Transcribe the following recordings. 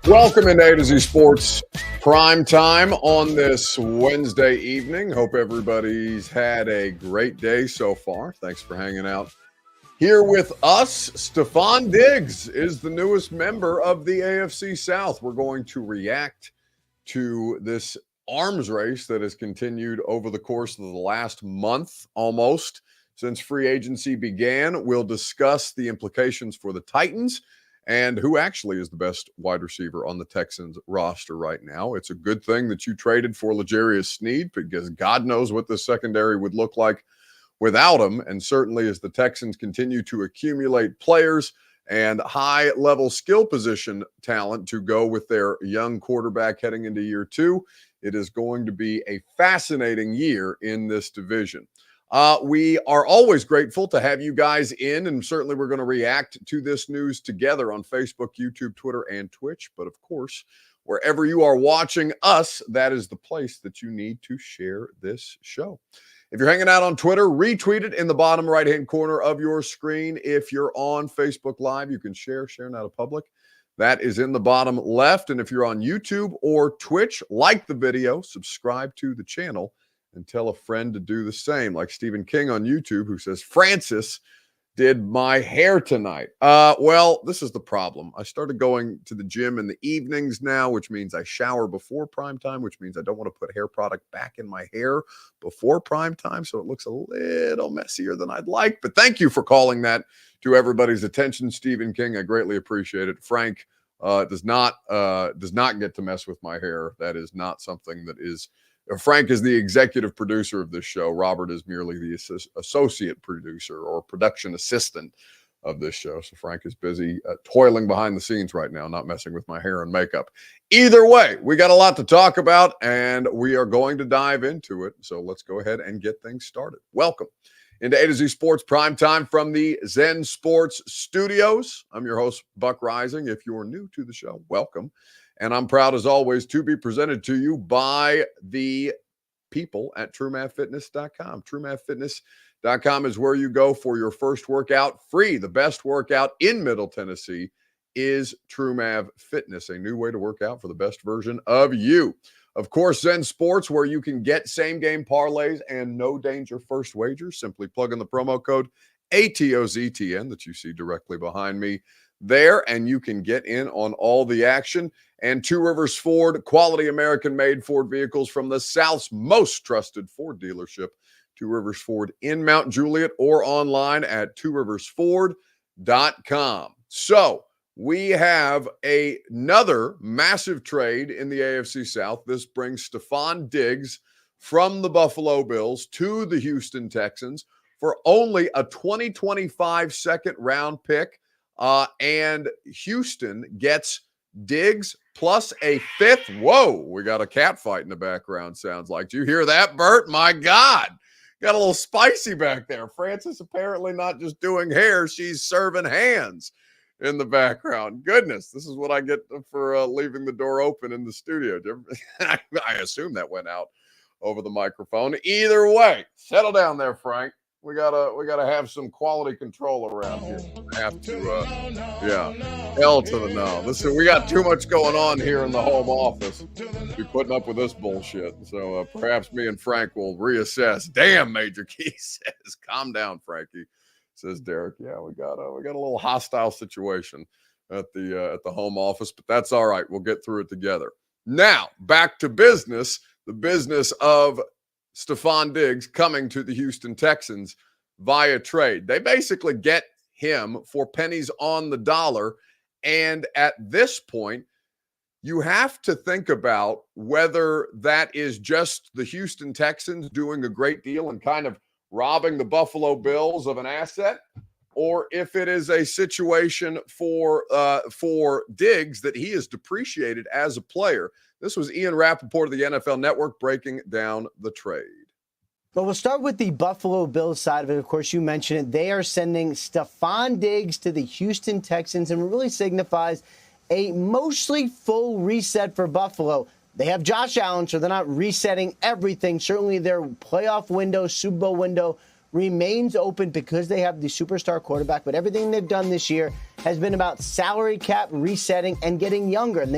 Welcome into A to Z Sports Prime Time on this Wednesday evening. Hope everybody's had a great day so far. Thanks for hanging out here with us. Stefon Diggs is the newest member of the AFC South. We're going to react to this arms race that has continued over the course of the last month almost since free agency began. We'll discuss the implications for the Titans and who actually is the best wide receiver on the Texans roster right now. It's a good thing that you traded for L'Jarius Sneed, because God knows what the secondary would look like without him. And certainly as the Texans continue to accumulate players and high-level skill position talent to go with their young quarterback heading into year two, it is going to be a fascinating year in this division. We are always grateful to have you guys in, and certainly we're going to react to this news together on Facebook, YouTube, Twitter, and Twitch. But of course, wherever you are watching us, that is the place that you need to share this show. If you're hanging out on Twitter, retweet it in the bottom right-hand corner of your screen. If you're on Facebook Live, you can share now to public. That is in the bottom left. And if you're on YouTube or Twitch, like the video, subscribe to the channel, and tell a friend to do the same, like Stephen King on YouTube, who says, Francis did my hair tonight. Well, this is the problem. I started going to the gym in the evenings now, which means I shower before prime time, which means I don't want to put hair product back in my hair before prime time, so it looks a little messier than I'd like. But thank you for calling that to everybody's attention, Stephen King. I greatly appreciate it. Frank does not get to mess with my hair. That is not something that is... Frank is the executive producer of this show. Robert is merely the associate producer or production assistant of this show. So Frank is busy toiling behind the scenes right now, not messing with my hair and makeup. Either way, we got a lot to talk about, and we are going to dive into it. So let's go ahead and get things started. Welcome into A to Z Sports Prime Time from the Zen Sports Studios. I'm your host, Buck Rising. If you're new to the show, welcome. And I'm proud, as always, to be presented to you by the people at TrueMathFitness.com. TrueMathFitness.com is where you go for your first workout free. The best workout in Middle Tennessee is TrueMath Fitness, a new way to work out for the best version of you. Of course, Zen Sports, where you can get same-game parlays and no-danger first wagers. Simply plug in the promo code ATOZTN that you see directly behind me there, and you can get in on all the action. And Two Rivers Ford, quality American-made Ford vehicles from the South's most trusted Ford dealership, Two Rivers Ford in Mount Juliet, or online at tworiversford.com. So we have another massive trade in the AFC South. This brings Stefon Diggs from the Buffalo Bills to the Houston Texans for only a 2025 second-round pick. And Houston gets Diggs plus a fifth. Whoa, we got a cat fight in the background, sounds like. Do you hear that, Bert? My God. Got a little spicy back there. Francis apparently not just doing hair, she's serving hands in the background. Goodness, this is what I get for leaving the door open in the studio. I assume that went out over the microphone. Either way, settle down there, Frank. We gotta have some quality control around here. Have to, L to the no. Listen, we got too much going on here in the home office to be putting up with this bullshit. So perhaps me and Frank will reassess. Damn, Major Key says, calm down, Frankie. Says Derek. Yeah, we got a little hostile situation at the home office, but that's all right. We'll get through it together. Now back to business. The business of Stefon Diggs coming to the Houston Texans via trade. They basically get him for pennies on the dollar. And at this point, you have to think about whether that is just the Houston Texans doing a great deal and kind of robbing the Buffalo Bills of an asset, or if it is a situation for Diggs that he is depreciated as a player. This was Ian Rappaport of the NFL Network breaking down the trade. Well, we'll start with the Buffalo Bills side of it. Of course, you mentioned it. They are sending Stefon Diggs to the Houston Texans, and it really signifies a mostly full reset for Buffalo. They have Josh Allen, so they're not resetting everything. Certainly their playoff window, Super Bowl window remains open because they have the superstar quarterback, but everything they've done this year has been about salary cap resetting and getting younger. And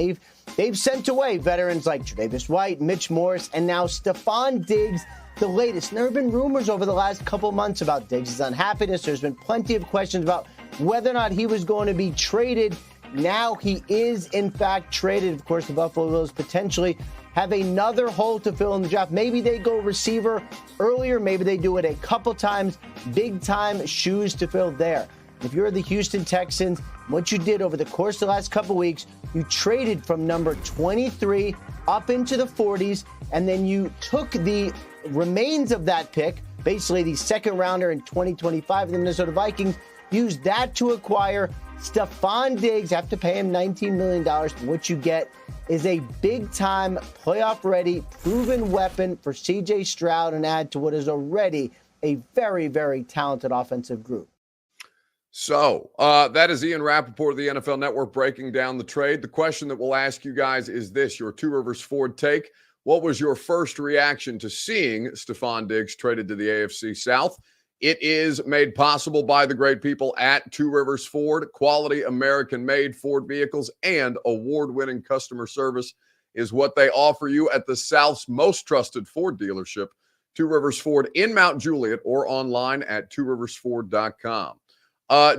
they've sent away veterans like Tre'Davious White, Mitch Morse, and now Stefon Diggs, the latest. And there have been rumors over the last couple months about Diggs' unhappiness. There's been plenty of questions about whether or not he was going to be traded. Now he is, in fact, traded. Of course, the Buffalo Bills potentially have another hole to fill in the draft. Maybe they go receiver earlier. Maybe they do it a couple times. Big-time shoes to fill there. If you're the Houston Texans, what you did over the course of the last couple weeks, you traded from number 23 up into the 40s, and then you took the remains of that pick, basically the second rounder in 2025 of the Minnesota Vikings, used that to acquire Stefon Diggs. Have to pay him $19 million. What you get is a big-time, playoff-ready, proven weapon for C.J. Stroud and add to what is already a very, very talented offensive group. So that is Ian Rappaport of the NFL Network breaking down the trade. The question that we'll ask you guys is this, your Two Rivers Ford take. What was your first reaction to seeing Stefon Diggs traded to the AFC South? It is made possible by the great people at Two Rivers Ford. Quality American-made Ford vehicles and award-winning customer service is what they offer you at the South's most trusted Ford dealership, Two Rivers Ford in Mount Juliet, or online at tworiversford.com.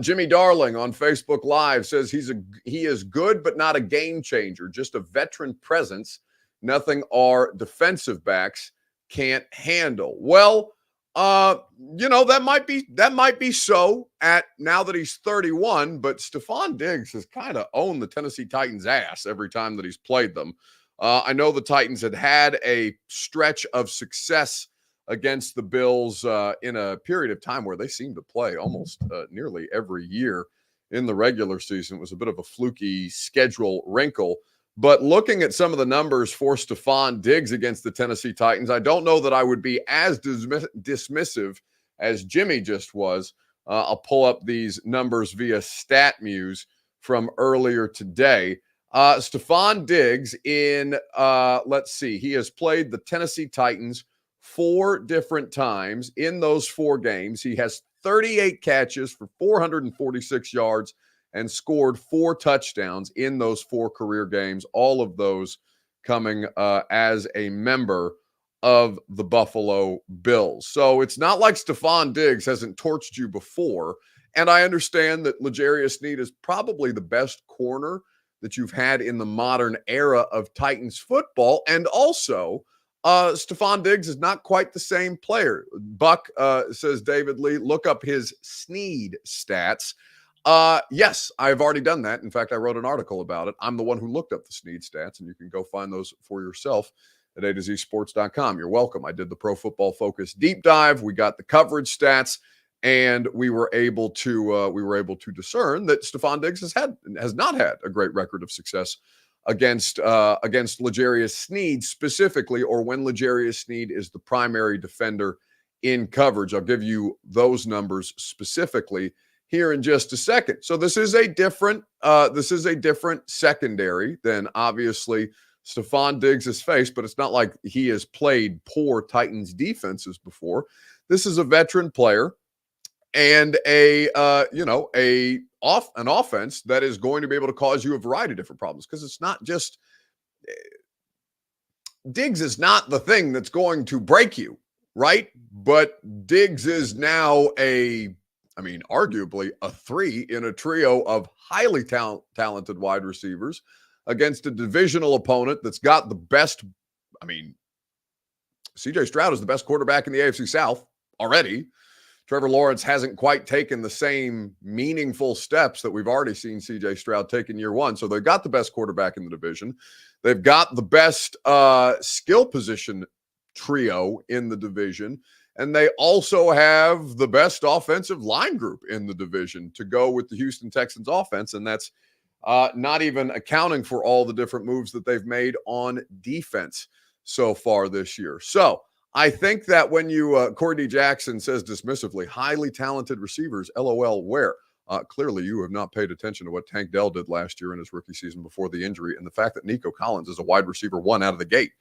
Jimmy Darling on Facebook Live says he is good, but not a game changer, just a veteran presence. Nothing our defensive backs can't handle. Well, that might be so at now that he's 31, but Stefon Diggs has kind of owned the Tennessee Titans' ass every time that he's played them. I know the Titans had a stretch of success against the Bills in a period of time where they seemed to play almost nearly every year in the regular season. It was a bit of a fluky schedule wrinkle. But looking at some of the numbers for Stefon Diggs against the Tennessee Titans, I don't know that I would be as dismissive as Jimmy just was. I'll pull up these numbers via StatMuse from earlier today. Stefon Diggs he has played the Tennessee Titans 4 different times. In those 4 games, he has 38 catches for 446 yards and scored 4 touchdowns in those 4 career games, all of those coming as a member of the Buffalo Bills. So it's not like Stefon Diggs hasn't torched you before. And I understand that L'Jarius Sneed is probably the best corner that you've had in the modern era of Titans football. And also, Stefon Diggs is not quite the same player. Buck, says David Lee, look up his Sneed stats. Yes, I've already done that. In fact, I wrote an article about it. I'm the one who looked up the Sneed stats, and you can go find those for yourself at A2ZSports.com. You're welcome. I did the Pro Football Focus deep dive. We got the coverage stats, and we were able to discern that Stefon Diggs has not had a great record of success against L'Jarius Sneed specifically, or when L'Jarius Sneed is the primary defender in coverage. I'll give you those numbers specifically here in just a second. So this is a different secondary than obviously Stefon Diggs has faced, but it's not like he has played poor Titans defenses before. This is a veteran player and an offense that is going to be able to cause you a variety of different problems, because it's not just Diggs is not the thing that's going to break you, right? But Diggs is now arguably a 3 in a trio of highly talented wide receivers against a divisional opponent that's got the best. C.J. Stroud is the best quarterback in the AFC South already. Trevor Lawrence hasn't quite taken the same meaningful steps that we've already seen C.J. Stroud take in year 1. So they've got the best quarterback in the division. They've got the best skill position trio in the division. And they also have the best offensive line group in the division to go with the Houston Texans offense. And that's not even accounting for all the different moves that they've made on defense so far this year. So I think that when you, Corey D. Jackson says dismissively, highly talented receivers, LOL, where? Clearly you have not paid attention to what Tank Dell did last year in his rookie season before the injury, and the fact that Nico Collins is a wide receiver 1 out of the gate.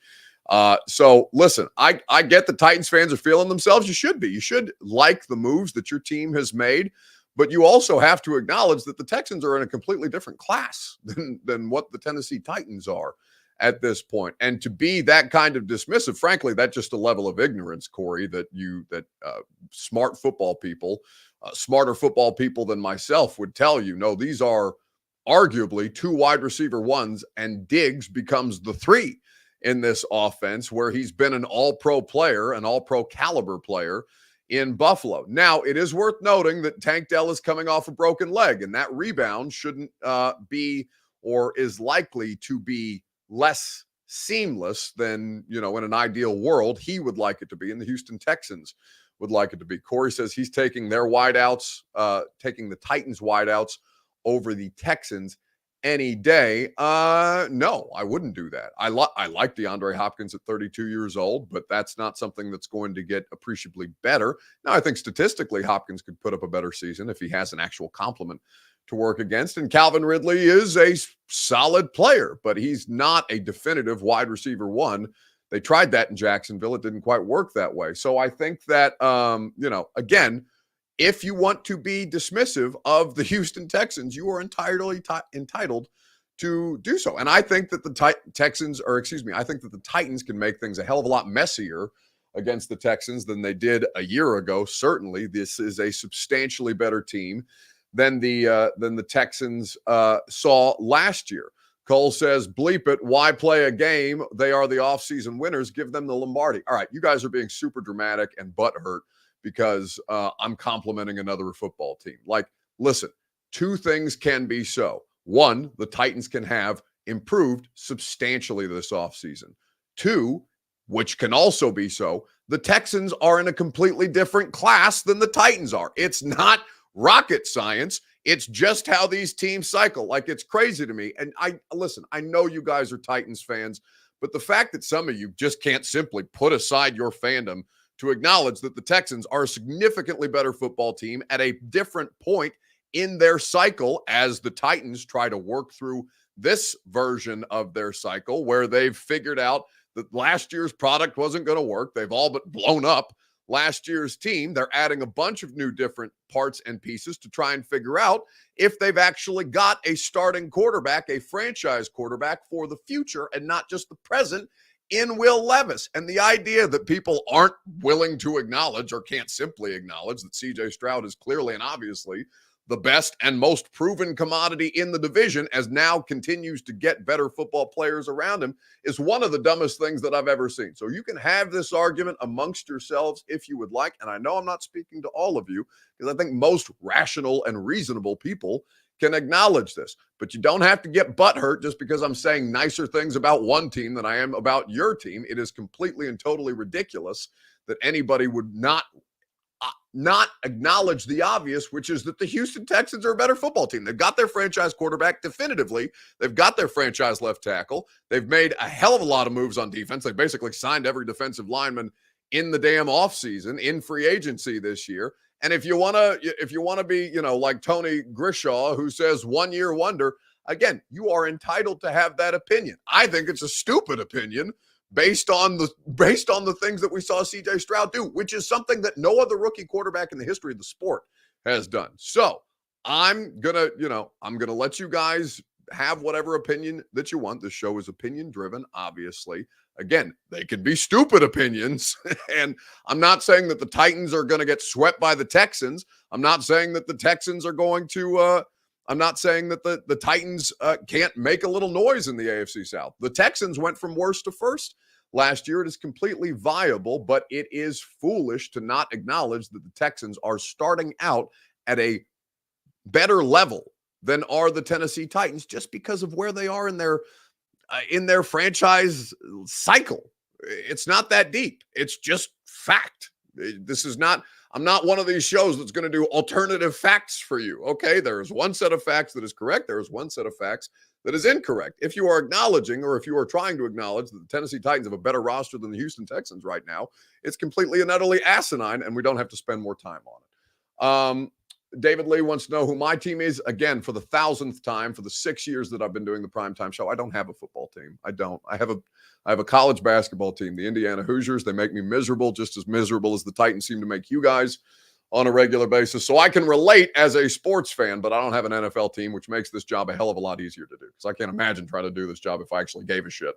So listen, I get the Titans fans are feeling themselves. You should be. You should like the moves that your team has made, but you also have to acknowledge that the Texans are in a completely different class than what the Tennessee Titans are at this point. And to be that kind of dismissive, frankly, that's just a level of ignorance, Corey, that smart football people, smarter football people than myself would tell you. No, these are arguably two wide receiver ones, and Diggs becomes the three in this offense, where he's been an all-pro player, an all-pro caliber player in Buffalo. Now, it is worth noting that Tank Dell is coming off a broken leg, and that rebound shouldn't be, or is likely to be, less seamless than, in an ideal world he would like it to be, and the Houston Texans would like it to be. Corey says he's taking their wideouts, taking the Titans wideouts over the Texans any day. No, I wouldn't do that. I like DeAndre Hopkins at 32 years old, but that's not something that's going to get appreciably better. Now, I think statistically Hopkins could put up a better season if he has an actual complement to work against. And Calvin Ridley is a solid player, but he's not a definitive wide receiver one. They tried that in Jacksonville. It didn't quite work that way. So I think that, again, if you want to be dismissive of the Houston Texans, you are entirely entitled to do so. And I think that the I think that the Titans can make things a hell of a lot messier against the Texans than they did a year ago. Certainly, this is a substantially better team than the Texans saw last year. Cole says, bleep it, why play a game? They are the offseason winners. Give them the Lombardi. All right, you guys are being super dramatic and butthurt because I'm complimenting another football team. Like, listen, two things can be so. One, the Titans can have improved substantially this offseason. Two, which can also be so, the Texans are in a completely different class than the Titans are. It's not rocket science. It's just how these teams cycle. Like, it's crazy to me. And I know you guys are Titans fans, but the fact that some of you just can't simply put aside your fandom to acknowledge that the Texans are a significantly better football team at a different point in their cycle as the Titans try to work through this version of their cycle where they've figured out that last year's product wasn't going to work. They've all but blown up last year's team. They're adding a bunch of new different parts and pieces to try and figure out if they've actually got a starting quarterback, a franchise quarterback for the future and not just the present in Will Levis. And the idea that people aren't willing to acknowledge or can't simply acknowledge that CJ Stroud is clearly and obviously the best and most proven commodity in the division as now continues to get better football players around him is one of the dumbest things that I've ever seen. So you can have this argument amongst yourselves if you would like. And I know I'm not speaking to all of you because I think most rational and reasonable people can acknowledge this, but you don't have to get butthurt just because I'm saying nicer things about one team than I am about your team. It is completely and totally ridiculous that anybody would not acknowledge the obvious, which is that the Houston Texans are a better football team. They've got their franchise quarterback definitively. They've got their franchise left tackle. They've made a hell of a lot of moves on defense. They basically signed every defensive lineman in the damn offseason, in free agency this year. And if you want to be, like Tony Grishaw, who says 1 year wonder, again, you are entitled to have that opinion. I think it's a stupid opinion based on the things that we saw CJ Stroud do, which is something that no other rookie quarterback in the history of the sport has done. So I'm gonna let you guys have whatever opinion that you want. This show is opinion driven, obviously. Again, they can be stupid opinions. And I'm not saying that the Titans are going to get swept by the Texans. I'm not saying that the Texans are going to I'm not saying that the Titans can't make a little noise in the AFC South. The Texans went from worst to first last year. It is completely viable, but it is foolish to not acknowledge that the Texans are starting out at a better level than are the Tennessee Titans just because of where they are in their franchise cycle. It's not that deep. It's just fact. I'm not one of these shows that's going to do alternative facts for you. Okay, there is one set of facts that is correct. There is one set of facts that is incorrect. If you are acknowledging, or if you are trying to acknowledge that the Tennessee Titans have a better roster than the Houston Texans right now, it's completely and utterly asinine, and we don't have to spend more time on it. David Lee wants to know who my team is. Again, for the 1,000th time, for the 6 years that I've been doing the primetime show, I don't have a football team. I don't. I have a college basketball team, the Indiana Hoosiers. They make me miserable, just as miserable as the Titans seem to make you guys on a regular basis. So I can relate as a sports fan, but I don't have an NFL team, which makes this job a hell of a lot easier to do, because I can't imagine trying to do this job if I actually gave a shit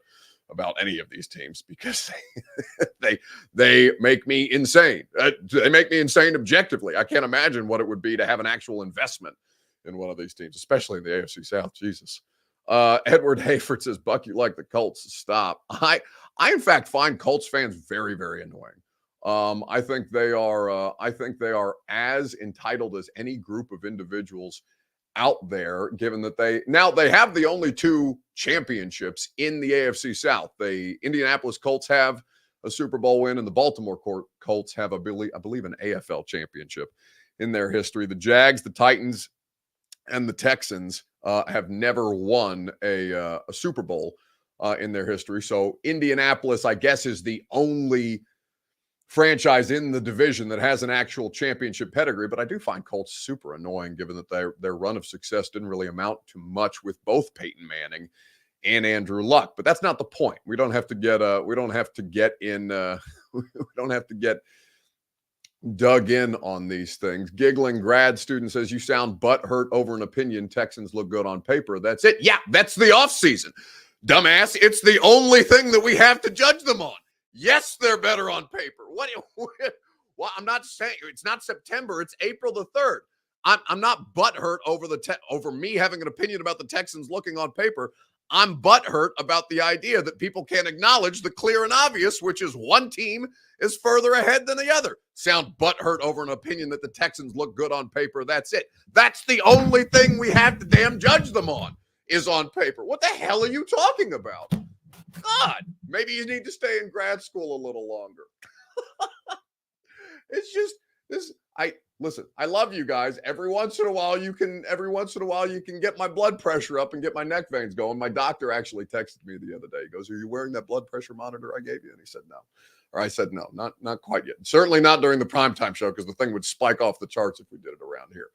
about any of these teams, because they make me insane. They make me insane objectively. I can't imagine what it would be to have an actual investment in one of these teams, especially in the AFC South. Jesus. Edward Hayford says, Buck, you like the Colts. Stop. I in fact find Colts fans very, very annoying. I think they are as entitled as any group of individuals out there, given that they have the only two championships in the AFC South. The Indianapolis Colts have a Super Bowl win, and the Baltimore Colts have, I believe, an AFL championship in their history. The Jags, the Titans, and the Texans have never won a Super Bowl in their history. So Indianapolis, I guess, is the only franchise in the division that has an actual championship pedigree. But I do find Colts super annoying, given that their run of success didn't really amount to much with both Peyton Manning and Andrew Luck. But that's not the point. We don't have to get dug in on these things. Giggling grad student says, you sound butthurt over an opinion. Texans look good on paper. That's it. Yeah, that's the offseason. Dumbass, it's the only thing that we have to judge them on. Yes, they're better on paper. Well, I'm not saying it's not September. It's April the 3rd. I'm not butthurt over me having an opinion about the Texans looking on paper. I'm butthurt about the idea that people can't acknowledge the clear and obvious, which is one team is further ahead than the other. Sound butthurt over an opinion that the Texans look good on paper. That's it. That's the only thing we have to damn judge them on, is on paper. What the hell are you talking about? God, maybe you need to stay in grad school a little longer. It's just this. Listen, I love you guys. Every once in a while you can get my blood pressure up and get my neck veins going. My doctor actually texted me the other day. He goes, are you wearing that blood pressure monitor I gave you? And he said no. Or I said no, not quite yet. Certainly not during the primetime show, because the thing would spike off the charts if we did it around here.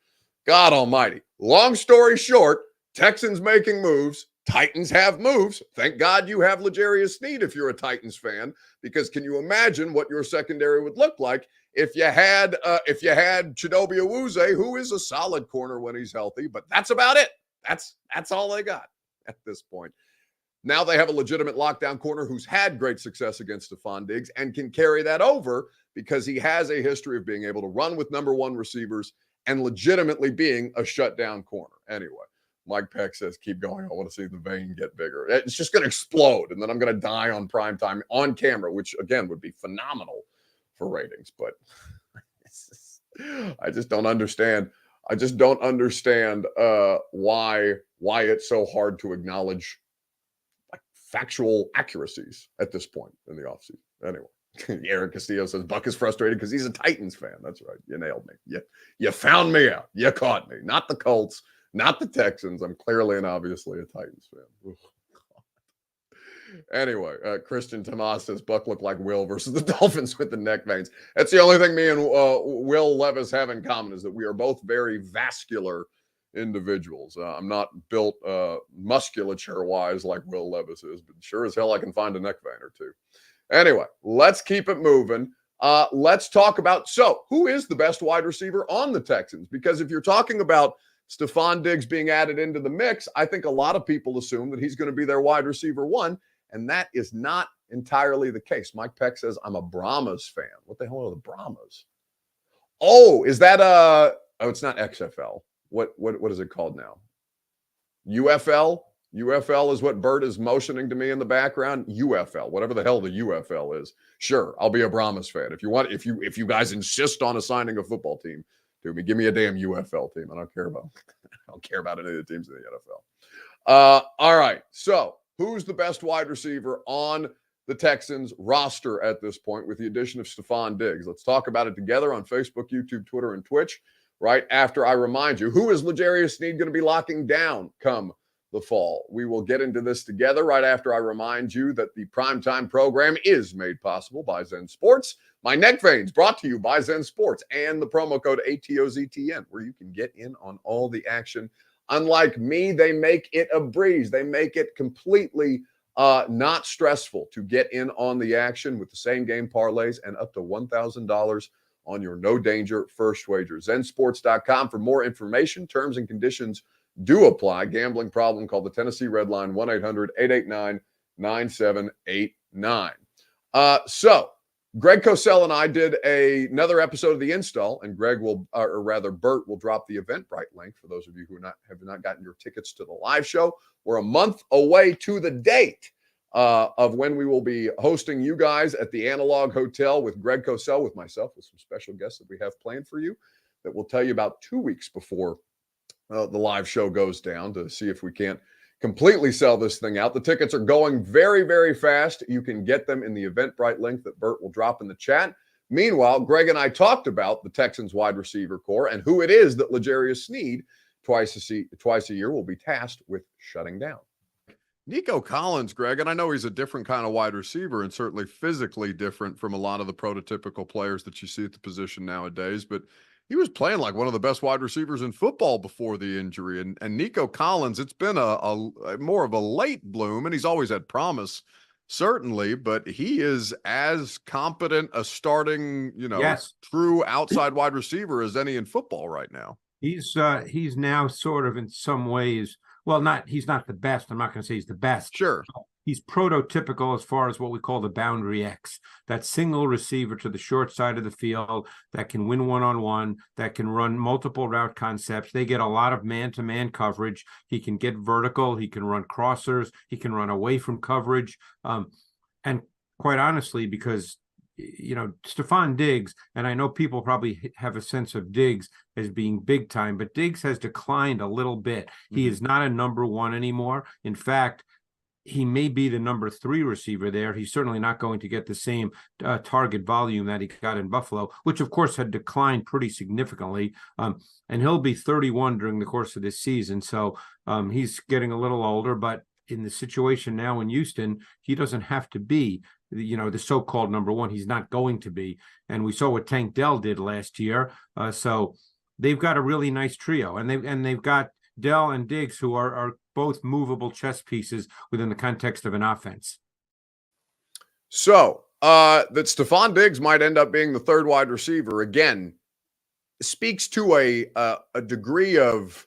God almighty. Long story short, Texans making moves. Titans have moves. Thank God you have L'Jarius Sneed if you're a Titans fan, because can you imagine what your secondary would look like if you had Chidobe Awuzie, who is a solid corner when he's healthy, but that's about it. That's all they got at this point. Now they have a legitimate lockdown corner who's had great success against Stefon Diggs and can carry that over because he has a history of being able to run with number one receivers and legitimately being a shutdown corner. Anyway, Mike Peck says, keep going. I want to see the vein get bigger. It's just going to explode, and then I'm going to die on primetime on camera, which, again, would be phenomenal for ratings. But I just don't understand. I just don't understand why it's so hard to acknowledge like factual accuracies at this point in the offseason. Anyway, Eric Castillo says, Buck is frustrated because he's a Titans fan. That's right. You nailed me. You found me out. You caught me. Not the Colts. Not the Texans. I'm clearly and obviously a Titans fan. Anyway, Christian Tomas says Buck looked like Will versus the Dolphins with the neck veins. That's the only thing me and Will Levis have in common, is that we are both very vascular individuals. I'm not built musculature-wise like Will Levis is, but sure as hell I can find a neck vein or two. Anyway, let's keep it moving. Let's talk about, so who is the best wide receiver on the Texans? Because if you're talking about Stefon Diggs being added into the mix, I think a lot of people assume that he's going to be their wide receiver one, and that is not entirely the case. Mike Peck says, I'm a Brahmas fan. What the hell are the Brahmas? Oh, is that it's not XFL. What is it called now? UFL? UFL is what Bert is motioning to me in the background. UFL, whatever the hell the UFL is. Sure, I'll be a Brahmas fan. If you guys insist on assigning a football team to me, give me a damn UFL team. I don't care about any of the teams in the NFL. All right. So who's the best wide receiver on the Texans roster at this point with the addition of Stefon Diggs? Let's talk about it together on Facebook, YouTube, Twitter, and Twitch. Right after I remind you, who is L'Jarius Sneed going to be locking down come the fall? We will get into this together right after I remind you that the primetime program is made possible by Zen Sports. My neck veins brought to you by Zen Sports and the promo code ATOZTN, where you can get in on all the action. Unlike me, they make it a breeze. They make it completely not stressful to get in on the action with the same game parlays and up to $1,000 on your no danger first wager. Zensports.com for more information. Terms and conditions do apply. Gambling problem, call the Tennessee Red Line, 1-800-889-9789. So Greg Cosell and I did another episode of The Install, and Greg will, or rather Bert will drop the Eventbrite link for those of you who have not gotten your tickets to the live show. We're a month away to the date of when we will be hosting you guys at the Analog Hotel with Greg Cosell, with myself, with some special guests that we have planned for you that we'll tell you about 2 weeks before the live show goes down, to see if we can't completely sell this thing out. The tickets are going very, very fast. You can get them in the Eventbrite link that Bert will drop in the chat. Meanwhile, Greg and I talked about the Texans wide receiver core and who it is that L'Jarius Sneed twice a year will be tasked with shutting down. Nico Collins, Greg, and I know he's a different kind of wide receiver and certainly physically different from a lot of the prototypical players that you see at the position nowadays, but he was playing like one of the best wide receivers in football before the injury. And Nico Collins, it's been a more of a late bloom, and he's always had promise, certainly, but he is as competent a starting, Yes. true outside wide receiver as any in football right now. He's now sort of in some ways, well, he's not the best. I'm not going to say he's the best. Sure. He's prototypical as far as what we call the boundary X, that single receiver to the short side of the field that can win one-on-one, that can run multiple route concepts. They get a lot of man-to-man coverage. He can get vertical. He can run crossers. He can run away from coverage. And quite honestly, because Stefon Diggs, and I know people probably have a sense of Diggs as being big time, but Diggs has declined a little bit. Mm-hmm. He is not a number one anymore. In fact, he may be the number 3 receiver there. He's certainly not going to get the same target volume that he got in Buffalo, which of course had declined pretty significantly. And he'll be 31 during the course of this season. So he's getting a little older, but in the situation now in Houston, he doesn't have to be, the so-called number one. He's not going to be. And we saw what Tank Dell did last year. So they've got a really nice trio, and they've got Dell and Diggs, who are both movable chess pieces within the context of an offense. So that Stefon Diggs might end up being the third wide receiver, again, speaks to a degree of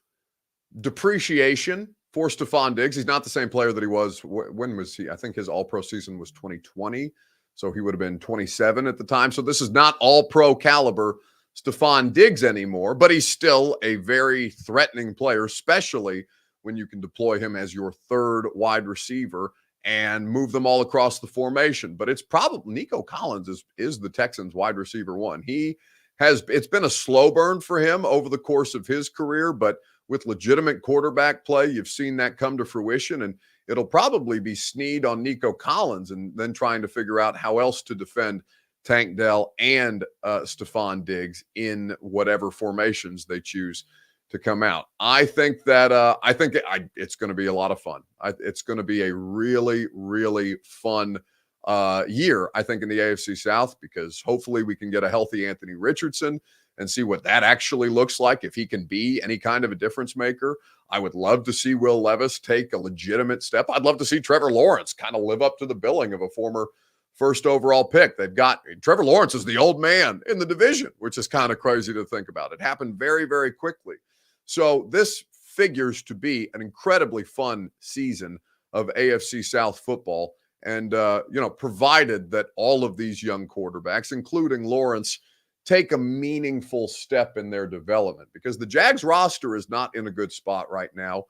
depreciation for Stefon Diggs. He's not the same player that he was. When was he? I think his all-pro season was 2020. So he would have been 27 at the time. So this is not all-pro caliber Stefon Diggs anymore, but he's still a very threatening player, especially when you can deploy him as your third wide receiver and move them all across the formation. But it's probably Nico Collins is the Texans wide receiver one. It's been a slow burn for him over the course of his career, but with legitimate quarterback play, you've seen that come to fruition, and it'll probably be Sneed on Nico Collins and then trying to figure out how else to defend Tank Dell and Stefon Diggs in whatever formations they choose to come out. I think it's going to be a lot of fun. It's going to be a really, really fun year, I think, in the AFC South, because hopefully we can get a healthy Anthony Richardson and see what that actually looks like, if he can be any kind of a difference maker. I would love to see Will Levis take a legitimate step. I'd love to see Trevor Lawrence kind of live up to the billing of a former first overall pick. Trevor Lawrence is the old man in the division, which is kind of crazy to think about. It happened very, very quickly. So this figures to be an incredibly fun season of AFC South football. And, provided that all of these young quarterbacks, including Lawrence, take a meaningful step in their development, because the Jags roster is not in a good spot right now.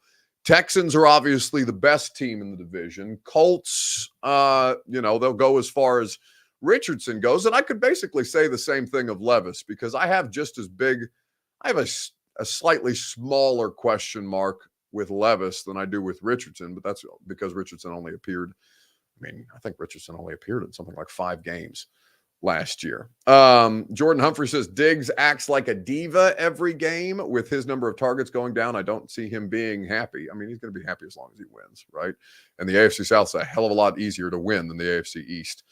Texans are obviously the best team in the division. Colts, they'll go as far as Richardson goes. And I could basically say the same thing of Levis, because I have a slightly smaller question mark with Levis than I do with Richardson, but that's because Richardson only appeared. I think Richardson only appeared in something like 5 games last year. Jordan Humphrey says Diggs acts like a diva every game. With his number of targets going down, I don't see him being happy. He's going to be happy as long as he wins, right? And the AFC South is a hell of a lot easier to win than the AFC East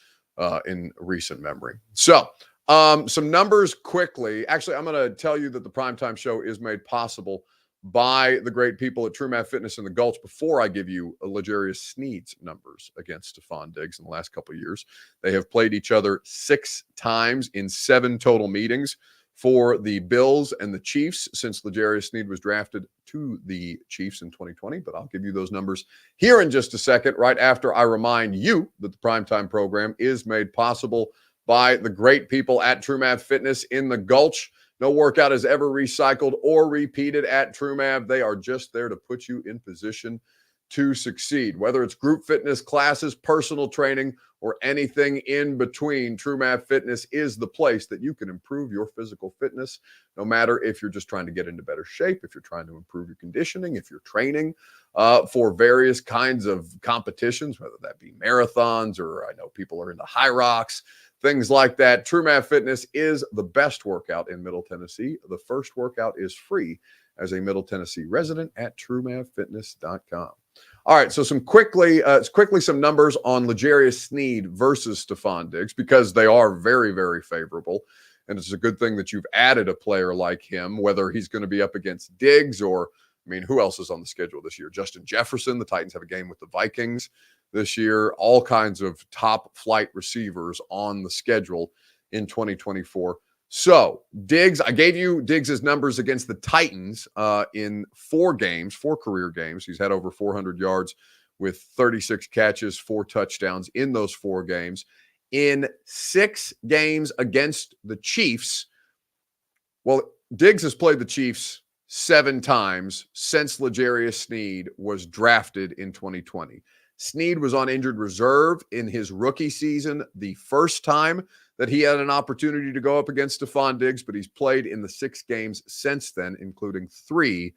in recent memory. So some numbers quickly. Actually, I'm going to tell you that the Primetime Show is made possible by the great people at True Math Fitness in the Gulch before I give you L'Jarius Sneed's numbers against Stefon Diggs in the last couple of years. They have played each other 6 times in 7 total meetings for the Bills and the Chiefs since L'Jarius Sneed was drafted to the Chiefs in 2020. But I'll give you those numbers here in just a second, right after I remind you that the Primetime program is made possible by the great people at True Math Fitness in the Gulch. No workout is ever recycled or repeated at TrueMav. They are just there to put you in position to succeed. Whether it's group fitness classes, personal training, or anything in between, TrueMav Fitness is the place that you can improve your physical fitness, no matter if you're just trying to get into better shape, if you're trying to improve your conditioning, if you're training for various kinds of competitions, whether that be marathons or I know people are into high rocks, things like that. TrueMath Fitness is the best workout in Middle Tennessee. The first workout is free as a Middle Tennessee resident at TrueMathFitness.com. All right, so quickly some numbers on L'Jarius Sneed versus Stefon Diggs because they are very, very favorable. And it's a good thing that you've added a player like him, whether he's going to be up against Diggs or, I mean, who else is on the schedule this year? Justin Jefferson. The Titans have a game with the Vikings this year. All kinds of top flight receivers on the schedule in 2024. So Diggs, I gave you Diggs' numbers against the Titans in 4 career games. He's had over 400 yards with 36 catches, 4 touchdowns in those 4 games. In 6 games against the Chiefs, well, Diggs has played the Chiefs 7 times since L'Jarius Sneed was drafted in 2020. Sneed was on injured reserve in his rookie season the first time that he had an opportunity to go up against Stefon Diggs, but he's played in the 6 games since then, including 3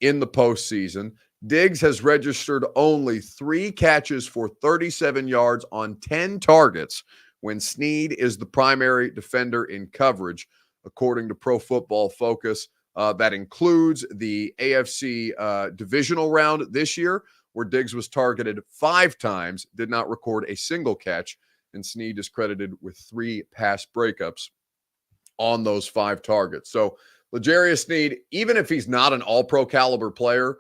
in the postseason. Diggs has registered only 3 catches for 37 yards on 10 targets when Sneed is the primary defender in coverage, according to Pro Football Focus. That includes the AFC divisional round this year, where Diggs was targeted 5 times, did not record a single catch, and Sneed is credited with 3 pass breakups on those 5 targets. So L'Jarius Sneed, even if he's not an all-pro caliber player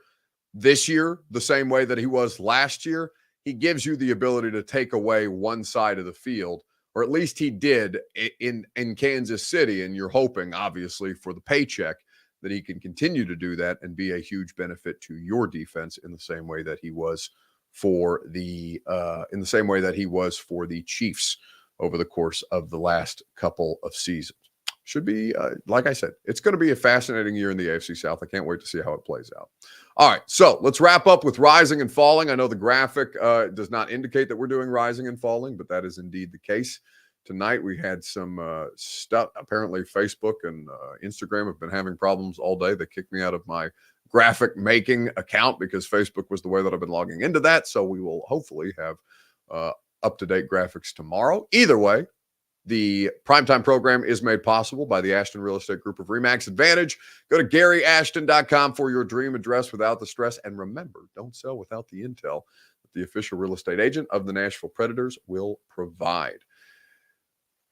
this year, the same way that he was last year, he gives you the ability to take away one side of the field, or at least he did in Kansas City, and you're hoping, obviously, for the paycheck that he can continue to do that and be a huge benefit to your defense in the same way that he was for the Chiefs over the course of the last couple of seasons. Should be, like I said, it's going to be a fascinating year in the AFC South. I can't wait to see how it plays out. All right, so let's wrap up with rising and falling. I know the graphic does not indicate that we're doing rising and falling, but that is indeed the case. Tonight, we had some stuff. Apparently, Facebook and Instagram have been having problems all day. They kicked me out of my graphic making account because Facebook was the way that I've been logging into that. So we will hopefully have up-to-date graphics tomorrow. Either way, the Primetime program is made possible by the Ashton Real Estate Group of RE/MAX Advantage. Go to GaryAshton.com for your dream address without the stress. And remember, don't sell without the intel that the official real estate agent of the Nashville Predators will provide.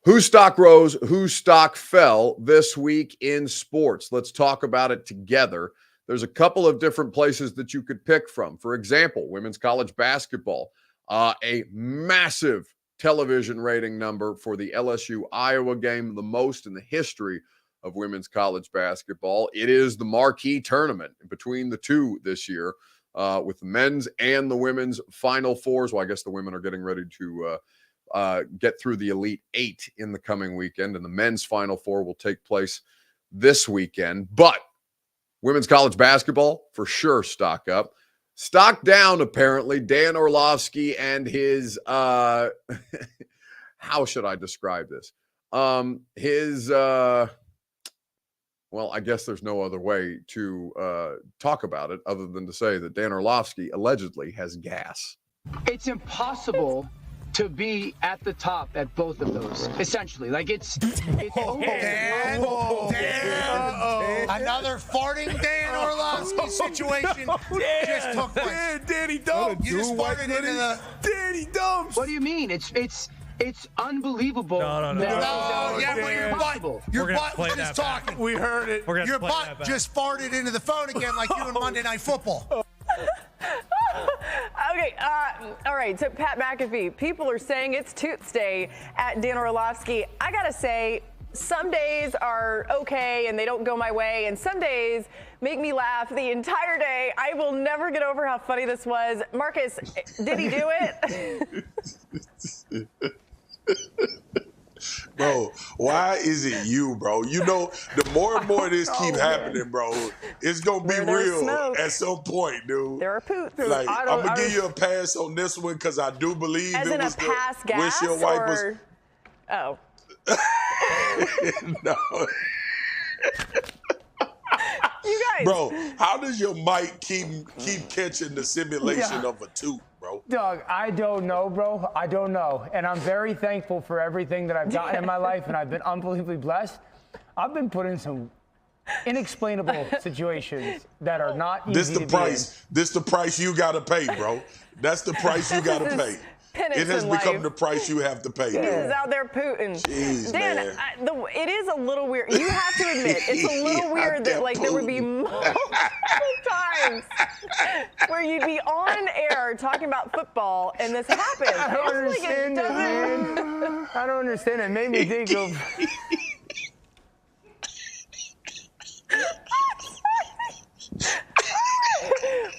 Whose stock rose, whose stock fell this week in sports? Let's talk about it together. There's a couple of different places that you could pick from. For example, women's college basketball, a massive television rating number for the LSU-Iowa game, the most in the history of women's college basketball. It is the marquee tournament between the two this year with the men's and the women's Final Fours. Well, I guess the women are getting ready to get through the Elite 8 in the coming weekend, and the men's Final Four will take place this weekend. But women's college basketball, for sure, stock up. Stock down, apparently, Dan Orlovsky and his, how should I describe this? Well, I guess there's no other way to talk about it other than to say that Dan Orlovsky allegedly has gas. It's impossible to be at the top at both of those, essentially. Like, it's Dan, another farting Dan Orlovsky situation just took place. Danny Dumps. You just farted into the... Danny Dumps. What do you mean? It's It's unbelievable. No, yeah, well, your butt was just talking. We heard it. Your butt just farted into the phone again like you in Monday Night Football. Okay, all right, so Pat McAfee, people are saying it's Toots Day at Dan Orlovsky. I gotta say, some days are okay and they don't go my way, and some days make me laugh the entire day. I will never get over how funny this was. Marcus, did he do it? Bro, why is it you, bro? You know, the more and more this keep happening, bro, it's going to be real at some point, dude. There are poots. Like, I'm going to give you a pass on this one because I do believe as it in was a pass the gas windshield wipers. or... Oh. No. You guys. Bro, how does your mic keep catching the simulation of a toot, bro? Doug, I don't know, bro. I don't know. And I'm very thankful for everything that I've gotten in my life, and I've been unbelievably blessed. I've been put in some inexplainable situations that are not easy to be in. This the price you got to pay, bro. That's the price you got to pay. It has become the price you have to pay. He is out there Putin. Jeez, Dan, man. it is a little weird. You have to admit, it's a little weird that like there would be multiple times where you'd be on air talking about football and this happens. I don't understand it, man. I don't understand it. It made me think of...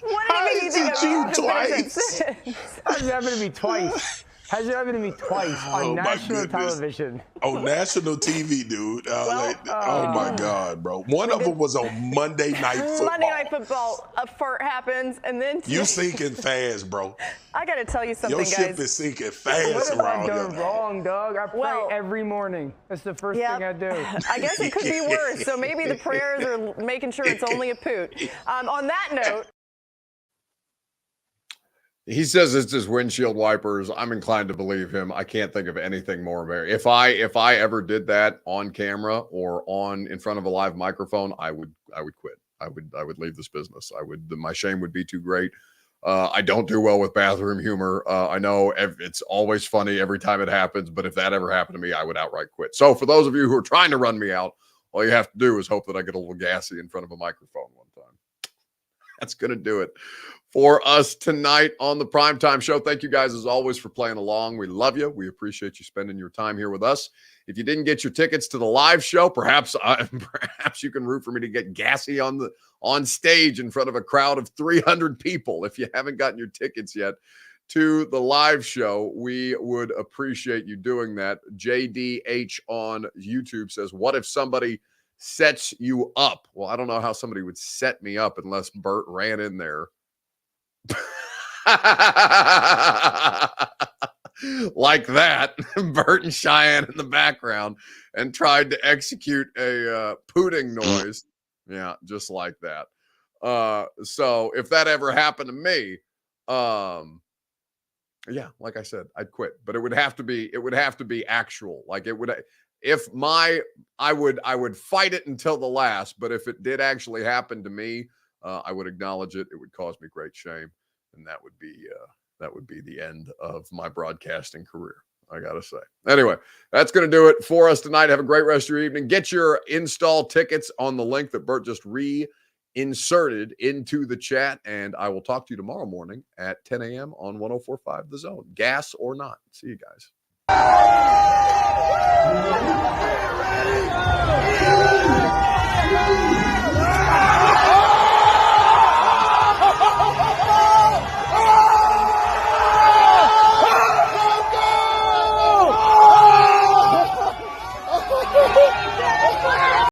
What did it make you think of? You twice. How's it happened to me twice? Has it happened to me twice on national television? On national TV, dude. Oh, my God, bro. One of them was on Monday Night Football. Monday Night Football, a fart happens, and then... You sinking fast, bro. I got to tell you something, Your guys. ship is sinking fast What have around I done here. wrong, Doug? I pray every morning. That's the first thing I do. I guess it could be worse, so maybe the prayers are making sure it's only a poot. On that note... He says it's his windshield wipers. I'm inclined to believe him. I can't think of anything more embarrassing. If I ever did that on camera or in front of a live microphone, I would quit. I would leave this business. My shame would be too great. I don't do well with bathroom humor. I know it's always funny every time it happens, but if that ever happened to me, I would outright quit. So for those of you who are trying to run me out, all you have to do is hope that I get a little gassy in front of a microphone one time. That's going to do it for us tonight on the Primetime Show. Thank you guys, as always, for playing along. We love you. We appreciate you spending your time here with us. If you didn't get your tickets to the live show, perhaps you can root for me to get gassy on stage in front of a crowd of 300 people. If you haven't gotten your tickets yet to the live show, we would appreciate you doing that. JDH on YouTube says, what if somebody sets you up? Well, I don't know how somebody would set me up unless Bert ran in there like that, Bert and Cheyenne in the background, and tried to execute a pooting noise. Yeah, just like that. So if that ever happened to me, yeah, like I said, I'd quit. But it would have to be actual. Like it would. I would fight it until the last, but if it did actually happen to me, I would acknowledge it. It would cause me great shame, and that would be the end of my broadcasting career, I gotta say. Anyway, that's going to do it for us tonight. Have a great rest of your evening. Get your install tickets on the link that Bert just reinserted into the chat, and I will talk to you tomorrow morning at 10 a.m. on 104.5 The Zone. Gas or not. See you guys. Ready?